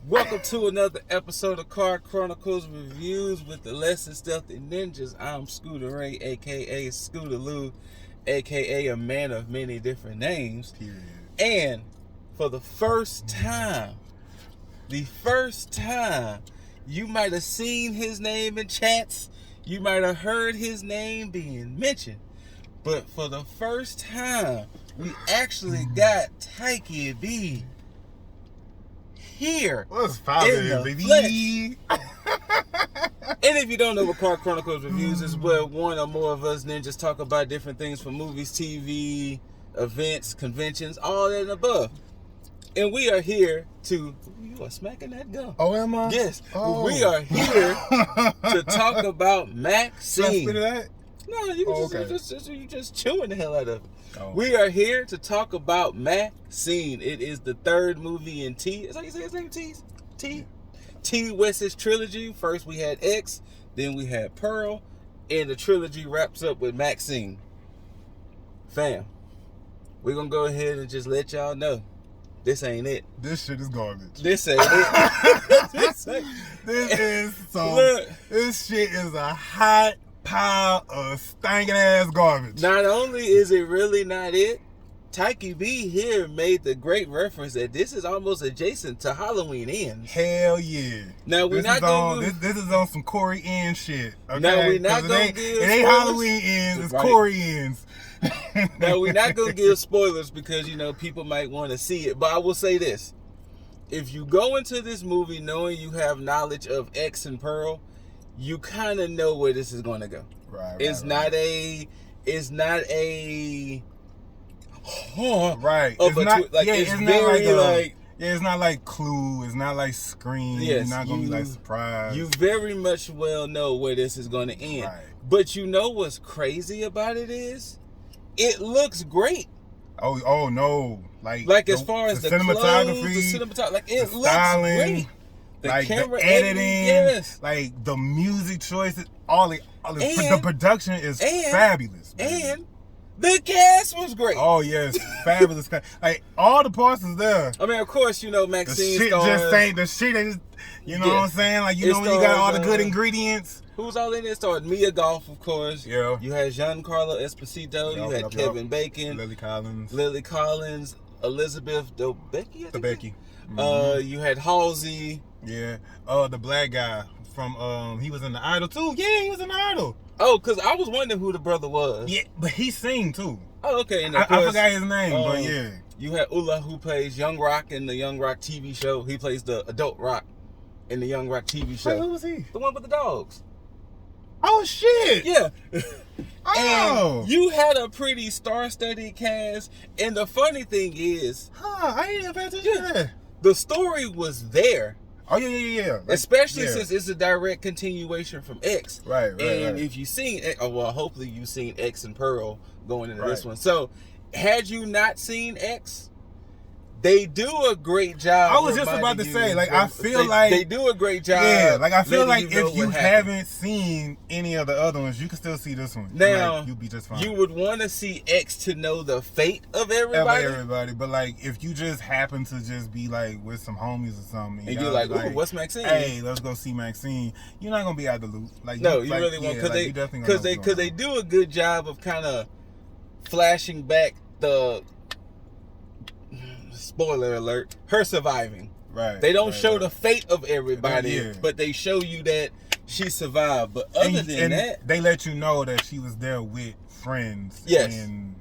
Welcome to another episode of Chronicles Reviews with the Less Than Stealthy Ninjas. I'm Scooter Ray, aka Scooter Lou, aka a man of many different names. Period. And for the first time, you might have seen his name in chats. You might have heard his name being mentioned. But for the first time, we actually got Tikey B here. What's poppin', baby? And if you don't know what Chronicles Reviews is, where one or more of us ninjas talk about different things from movies, TV, events, conventions, all that and above. And we are here to... You are smacking that gum. Oh, am I? Yes. Oh. We are here to talk about Maxxxine. Should I spit that? No, you can okay. just chewing the hell out of it. Oh. We are here to talk about Maxxxine. It is the third movie in T. Is that how you say his name? T West's trilogy. First we had X, then we had Pearl, and the trilogy wraps up with Maxxxine. Fam, we're gonna go ahead and just let y'all know this ain't it. This shit is garbage. This ain't it. This shit is a hot pile of stinking ass garbage. Not only is it really not it, Tikey B here made the great reference that this is almost adjacent to Halloween Ends. Hell yeah. Now we're not gonna this is on some Corey Ends shit. Okay? Now we're not gonna give it ain't spoilers. Halloween Ends, it's Right. Corey Ends. Now we're not gonna give spoilers because people might want to see it. But I will say this: if you go into this movie knowing you have knowledge of X and Pearl, you kind of know where this is going to go. Right. It's not a. Right. It's not like Clue. It's not like Scream. Yes, You're not gonna be like surprised. You very much well know where this is going to end. Right. But you know what's crazy about it is, it looks great. Oh no! Like as far as the cinematography, clothes, the cinematography, like it looks styling, great. The like camera the editing, yes. like the music choices, the production is fabulous. Baby. And the cast was great. Oh yes, fabulous. Like all the parts is there. I mean, of course, Maxxxine the shit stars, just ain't the shit. Ain't, you know what I'm saying? Like when you got all the good ingredients. Who's all in there? Starred Mia Goth, of course. Yeah. You had Giancarlo Esposito. You had Kevin Bacon. Lily Collins. Elizabeth Debicki. Becky. Mm-hmm. You had Halsey. Yeah. The black guy from he was in the Idol too. Yeah, he was in the Idol. Oh, because I was wondering who the brother was. Yeah, but he sing too. Oh, okay. And I forgot his name, but yeah. You had Ula, who plays Young Rock in the Young Rock TV show. He plays the adult Rock in the Young Rock TV show. Wait, who was he? The one with the dogs. Oh shit! Yeah. Oh. And you had a pretty star-studded cast, and the funny thing is, I ain't even pay attention to that. The story was there. Oh yeah. Like, especially since it's a direct continuation from X. Right. And if you've seen, hopefully you've seen X and Pearl going into this one. So, had you not seen X, they do a great job. I was just about to say, I feel like they do a great job. Yeah, I feel like if you haven't seen any of the other ones, you can still see this one. Now, you'll be just fine. You would want to see X to know the fate of everybody. But if you just happen to just be with some homies or something, and you're like, ooh, what's Maxxxine? Hey, let's go see Maxxxine. You're not gonna be out the loop. No, you really won't, because they do a good job of kind of flashing back the. Spoiler alert, her surviving. Right. They don't show the fate of everybody, but they show you that she survived. But other than that, they let you know that she was there with friends. Yes. And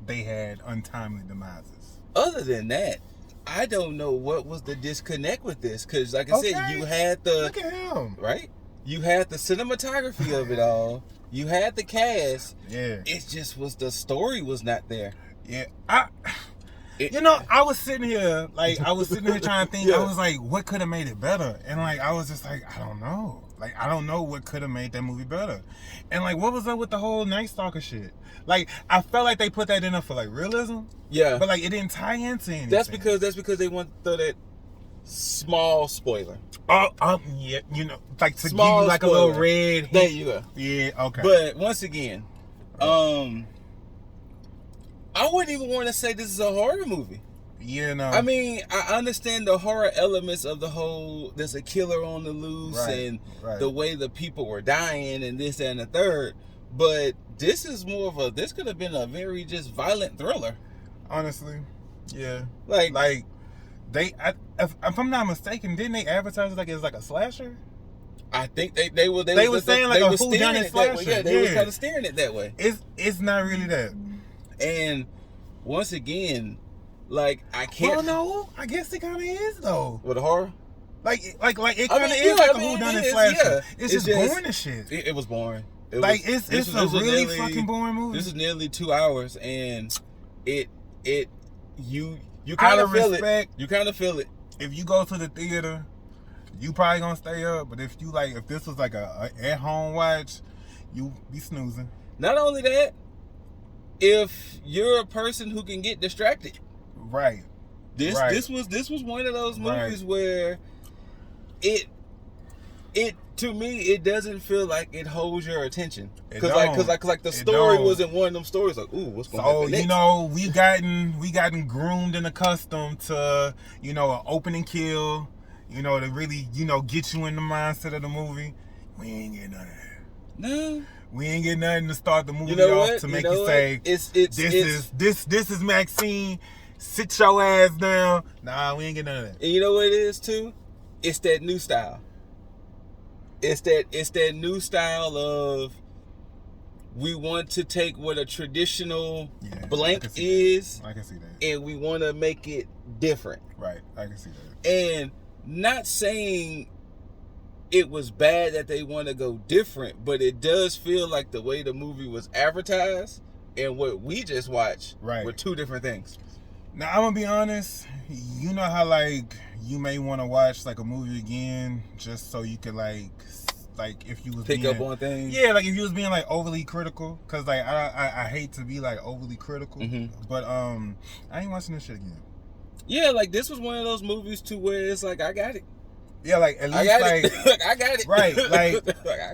they had untimely demises. Other than that, I don't know what was the disconnect with this. Because like I said, you had the... Look at him. Right? You had the cinematography of it all. You had the cast. Yeah. It just was the story was not there. Yeah. I was sitting here, trying to think. I was like, what could have made it better? And I was just like, I don't know. I don't know what could have made that movie better. And what was up with the whole Night Stalker shit? I felt like they put that in there for realism. Yeah. But it didn't tie into anything. That's because they want to throw that small spoiler. Yeah, to give you small a little red hit. There you go. Yeah, okay. But once again, I wouldn't even want to say this is a horror movie. You know. I mean, I understand the horror elements of the whole. There's a killer on the loose, and the way the people were dying, and this and the third. But this is more of a. This could have been a very just violent thriller. Honestly, yeah. Like they. If I'm not mistaken, didn't they advertise it like it's like a slasher? I think they were saying like a whodunit slasher. Yeah, they was kind of steering it that way. It's not really that. And once again, like I can't. Well, no, I guess it kind of is though. With the horror. Like it kind of is like a whodunit slasher. Yeah. It's just boring as shit. It was boring. It's a really fucking boring movie. This is nearly 2 hours, and you kind of feel it. You kind of feel it. If you go to the theater, you probably gonna stay up. But if this was like a at home watch, you be snoozing. Not only that, if you're a person who can get distracted, right. This was one of those movies where it to me it doesn't feel like it holds your attention because the story wasn't one of them stories like, ooh, what's going to happen next? You know, we gotten groomed and accustomed to, you know, an opening kill, you know, to really, you know, get you in the mindset of the movie. We ain't getting none of that. No, we ain't getting nothing to start the movie off to make you say this is Maxxxine. Sit your ass down. Nah, we ain't getting none of that. And you know what it is too? It's that new style. It's that new style of we want to take what a traditional blank is. I can see that. And we want to make it different. Right. I can see that. And not saying it was bad that they want to go different, but it does feel like the way the movie was advertised and what we just watched were two different things. Now, I'm gonna be honest, you know how like you may want to watch like a movie again just so you could like if you was pick up on things. Yeah, like if you was being like overly critical, cause like I hate to be like overly critical, but I ain't watching this shit again. Yeah, like this was one of those movies too where it's like I got it. Yeah, like at least I got it. Right, like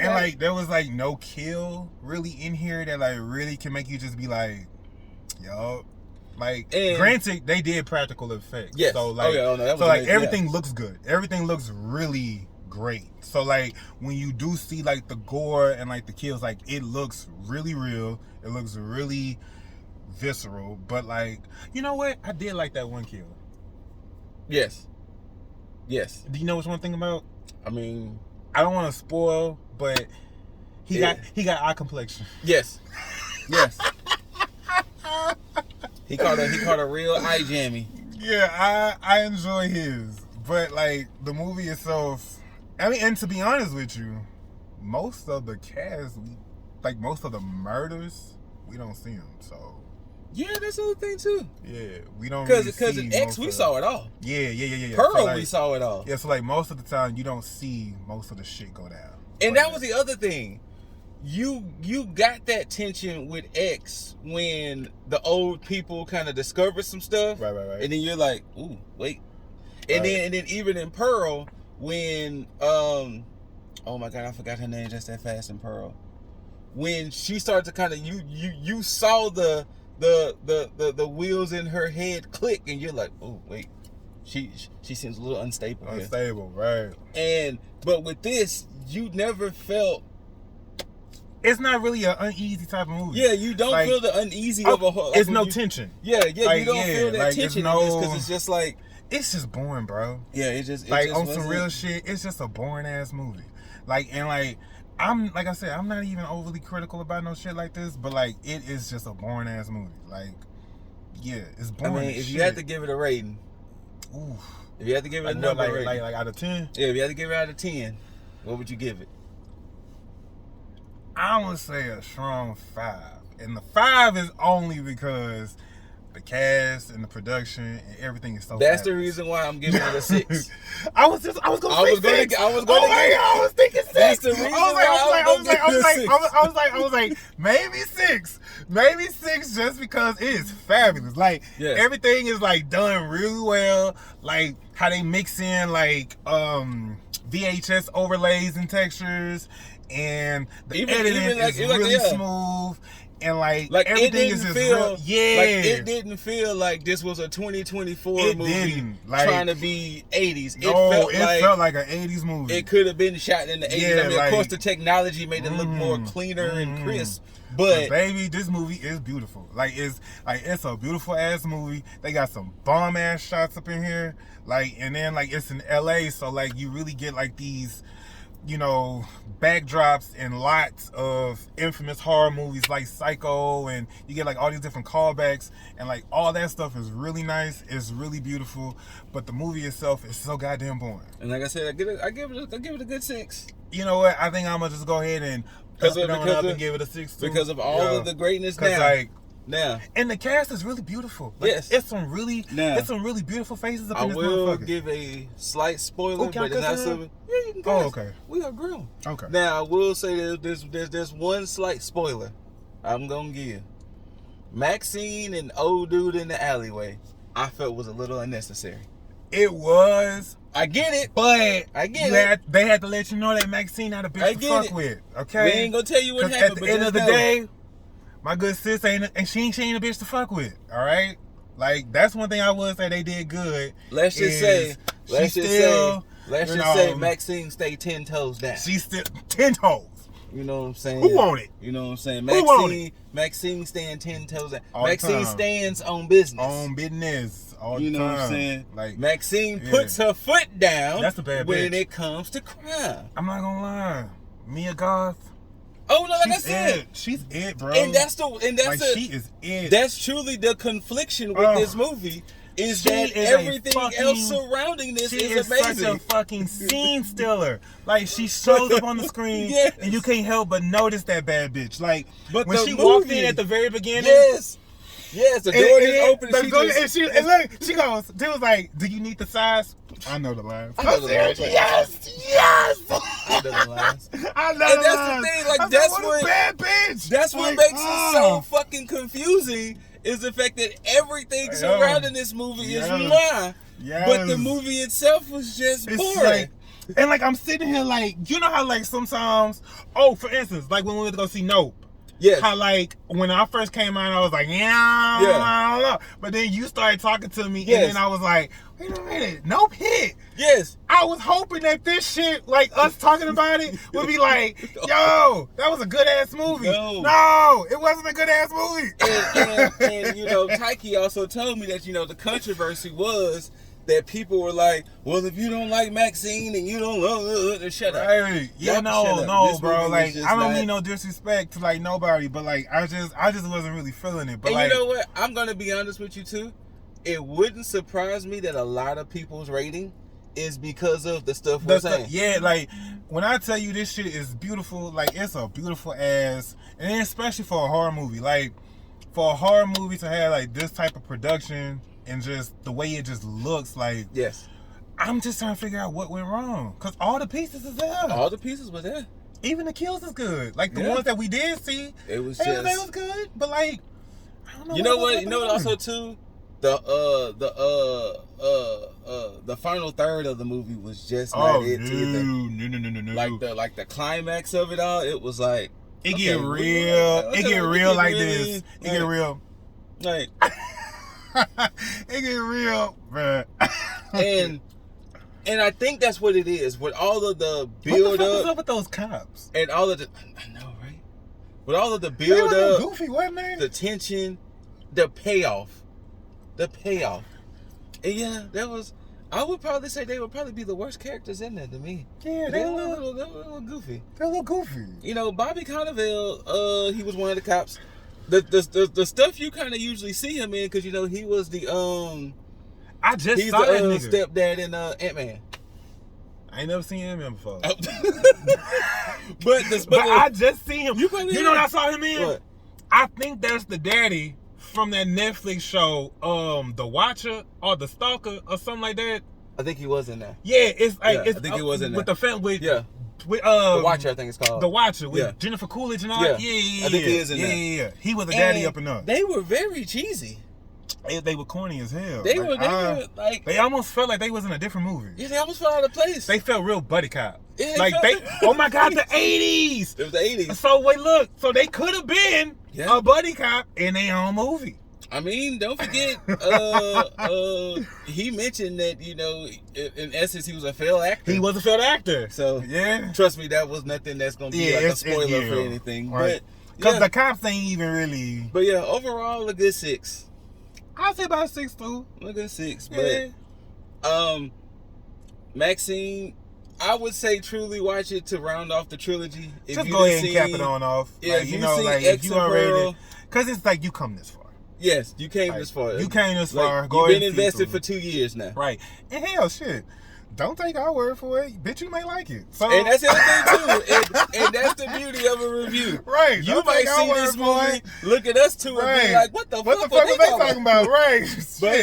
and like there was like no kill really in here that like really can make you just be like, yo. Like, granted, they did practical effects. Yes. So like, everything looks good. Everything looks really great. So like, when you do see like the gore and like the kills, like it looks really real. It looks really visceral. But like, you know what? I did like that one kill. Yes. Yes. Do you know what's one thing about? I mean, I don't want to spoil, but he got eye complexion. Yes. Yes. He caught a real eye jammy. Yeah, I enjoy his, but like the movie itself. I mean, and to be honest with you, most of the cast, most of the murders, we don't see them. So yeah, that's the other thing too. Yeah, we don't because in X we saw it all. Yeah. Pearl, so, like, we saw it all. Yeah, so like most of the time you don't see most of the shit go down. And that was the other thing. You got that tension with X when the old people kind of discovered some stuff, right, and then you're like, ooh, wait, and then even in Pearl when oh my god, I forgot her name just that fast in Pearl, when she started to kind of you saw the wheels in her head click, and you're like, oh wait, she seems a little unstable. Right? But with this, you never felt. It's not really an uneasy type of movie. Yeah, you don't feel the uneasy of a whole. It's no tension. Yeah, you don't feel that tension in this because it's just like it's just boring, bro. Yeah, it just on some real shit. It's just a boring ass movie. I'm like I said, I'm not even overly critical about no shit like this, but like it is just a boring ass movie. Like, yeah, it's boring. I mean, if you had to give it a rating, if you had to give it a number rating, like out of 10, yeah, if you had to give it out of 10, what would you give it? I would say a strong 5. And the 5 is only because the cast and the production and everything is so That's the reason why I'm giving it a 6. I was thinking 6. That's the reason I was like, maybe 6. Maybe 6 just because it is fabulous. Like, everything is like done really well. Like how they mix in like VHS overlays and textures. And the editing is really smooth. and like Like everything is just real. Yeah, like it didn't feel like this was a 2024 movie trying to be 80s. No, it felt like an 80s movie. It could have been shot in the 80s. Yeah, I mean, of course, the technology made it look more cleaner and crisp. But baby, this movie is beautiful. It's a beautiful ass movie. They got some bomb ass shots up in here. And then it's in LA, so you really get these, backdrops and lots of infamous horror movies like Psycho, and you get all these different callbacks, and all that stuff is really nice. It's really beautiful, but the movie itself is so goddamn boring. And like I said, I give it a good 6. You know what? I think I'm gonna just go ahead and and give it a 6 too. Because of all of the greatness now. And the cast is really beautiful. Yes. It's some really beautiful faces up in this motherfucker. I will give a slight spoiler, but it's not something. Yeah, you can guess. Oh, okay. We are grown. Okay. Now, I will say there's one slight spoiler I'm going to give. Maxxxine and old dude in the alleyway, I felt was a little unnecessary. It was. I get it. But they had to let you know that Maxxxine not a bitch to fuck with. Okay? We ain't going to tell you what happened. At the end of the day, my good sis she ain't a bitch to fuck with. All right? That's one thing I would say they did good. Let's just say Maxxxine stayed 10 toes down. She's still 10 toes. You know what I'm saying? Who want it? You know what I'm saying? Who want it? Maxxxine stands 10 toes down. All Maxxxine stands on business. On business. All you the know time. What I'm saying? Maxxxine puts her foot down. That's a bad when bitch. It comes to crime. I'm not gonna lie. Mia Goth. Oh no, like I said, she's it, bro. And she is it. That's truly the confliction with this movie. Is that everything else surrounding this is amazing. Such a fucking scene stealer. She shows up on the screen, and you can't help but notice that bad bitch. But when she walked in at the very beginning, yes, the door is open. She goes, dude was like, "Do you need the size?" I know the lines. Yes. I know the lines. And that's the thing. That's what bad bitch. That's what makes it so fucking confusing. Is the fact that everything surrounding this movie is mwah, but the movie itself was just boring. And I'm sitting here you know how sometimes, for instance, when we went to go see Nope. Yes. How when I first came out, I was like, I don't know. But then you started talking to me, and then I was like, wait a minute, Nope hit. Yes. I was hoping that this shit, us talking about it, would be like, yo, that was a good ass movie. No, it wasn't a good ass movie. And Tikey also told me that the controversy was that people were like, well, if you don't like Maxxxine and you don't shut up. Hey, no, bro. I don't mean no disrespect to nobody, but I just wasn't really feeling it. But and you know what? I'm gonna be honest with you too. It wouldn't surprise me that a lot of people's rating is because of the stuff we're saying. Yeah, when I tell you this shit is beautiful, it's a beautiful ass, and then especially for a horror movie, for a horror movie to have this type of production. And just the way it just looks yes. I'm just trying to figure out what went wrong. Because all the pieces is there. All the pieces were there. Even the kills is good. The ones that we did see. It was they was good. But I don't know. You know what? You know what also too? The final third of the movie was just not it either. No. The climax of it all, it was it get real. It get real like this. It get real. It get real, bruh. and I think that's what it is. With all of the build up. What's up with those cops? And all of the, I know, right? With all of the build up, goofy, wasn't they? The tension, the payoff. And yeah, I would probably say they would probably be the worst characters in there to me. Yeah, they were a little goofy. They're a little goofy. Bobby Cannavale, he was one of the cops. The stuff you kind of usually see him in, because he was the I just he's saw the that nigga. stepdad in Ant-Man. I ain't never seen Ant-Man before. but I just seen him. You know what I saw him in? What? I think that's the daddy from that Netflix show, The Watcher or The Stalker or something like that. I think he was in there. Yeah, it's I think he was in there with the film with The Watcher, I think it's called. The Watcher with Jennifer Coolidge and all that. Yeah. I think he is in there. Yeah. He was a daddy up and up. They were very cheesy. They were corny as hell. They were they almost felt like they was in a different movie. Yeah, they almost fell out of place. They felt real buddy cop. Yeah, oh my God, the 80s. It was the 80s. So wait, look. So they could have been a buddy cop in their own movie. I mean, don't forget, he mentioned that, you know, in essence, he was a failed actor. He was a failed actor. So, yeah. Trust me, that was nothing that's going to be like a spoiler for anything. Right. Because the cops ain't even really... But yeah, overall, a good 6. I'll say about 6, too. A good 6. Yeah. But, Maxxxine, I would say truly watch it to round off the trilogy. If just go ahead and cap it on off. Yeah, like, you know, like, if you already... Because it's like you come this far. Yes, you came this far. You came this far. Go you've been invested for 2 years now. Right. And hell, shit. Don't take our word for it. Bitch, you may like it. So, and that's the other thing, too. And that's the beauty of a review. Right. You might see this movie, look at us two, and be like, what the fuck are they talking about? Right. But,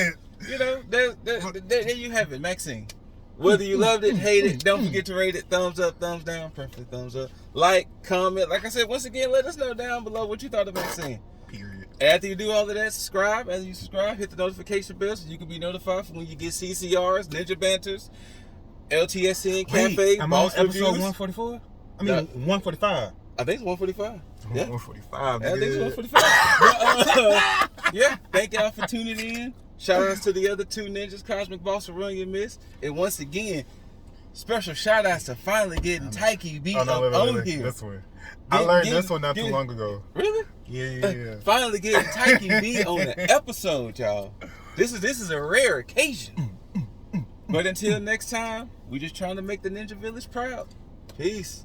you know, there you have it, Maxxxine. Whether you loved it, hate it, don't forget to rate it. Thumbs up, thumbs down, perfectly thumbs up. Like, comment. Like I said, once again, let us know down below what you thought of Maxxxine. Period. After you do all of that, subscribe. As you subscribe, hit the notification bell so you can be notified for when you get CCRs, Ninja Banters, LTSN, Cafe, I'm Boss on Reviews. episode 144? I mean, 145. I think it's 145. Yeah. 145. I think it's 145. But, yeah, thank y'all for tuning in. Shout outs to the other 2 ninjas, Cosmic Boss and Run Your Miss. And once again, special shout outs to finally getting Tikey beat on here. This one. I learned this one not too long ago. Really? Yeah. Finally getting Tikey beat on the episode, y'all. This is a rare occasion. But until next time, we just trying to make the Ninja Village proud. Peace.